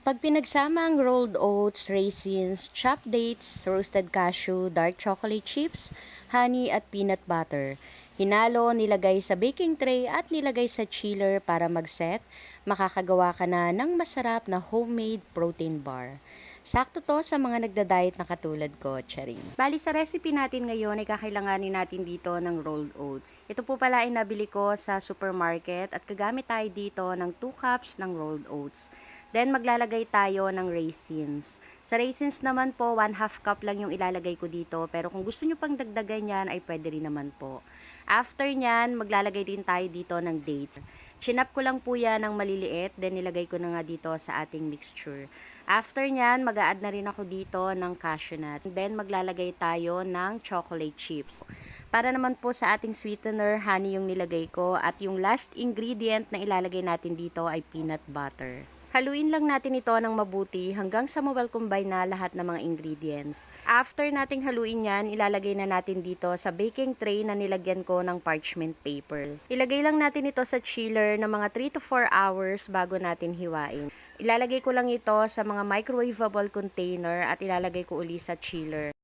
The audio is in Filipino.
Pag pinagsama ang rolled oats, raisins, chopped dates, roasted cashew, dark chocolate chips, honey at peanut butter, hinalo, nilagay sa baking tray at nilagay sa chiller para mag-set, makakagawa ka na ng masarap na homemade protein bar. Sakto to sa mga nagda-diet na katulad ko, charing. Bali sa recipe natin ngayon ay kakailanganin natin dito ng rolled oats. Ito po pala ay nabili ko sa supermarket at gagamit tayo dito ng 2 cups ng rolled oats. Then, maglalagay tayo ng raisins. Sa raisins naman po, 1/2 cup lang yung ilalagay ko dito. Pero kung gusto nyo pang dagdagan yan, ay pwede rin naman po. After nyan, maglalagay din tayo dito ng dates. Chinap ko lang po yan ng maliliit. Then, nilagay ko na nga dito sa ating mixture. After nyan, mag-a-add na rin ako dito ng cashew nuts. Then, maglalagay tayo ng chocolate chips. Para naman po sa ating sweetener, honey yung nilagay ko. At yung last ingredient na ilalagay natin dito ay peanut butter. Haluin lang natin ito ng mabuti hanggang sa ma-combine na lahat ng mga ingredients. After nating haluin yan, ilalagay na natin dito sa baking tray na nilagyan ko ng parchment paper. Ilagay lang natin ito sa chiller ng mga 3 to 4 hours bago natin hiwain. Ilalagay ko lang ito sa mga microwavable container at ilalagay ko uli sa chiller.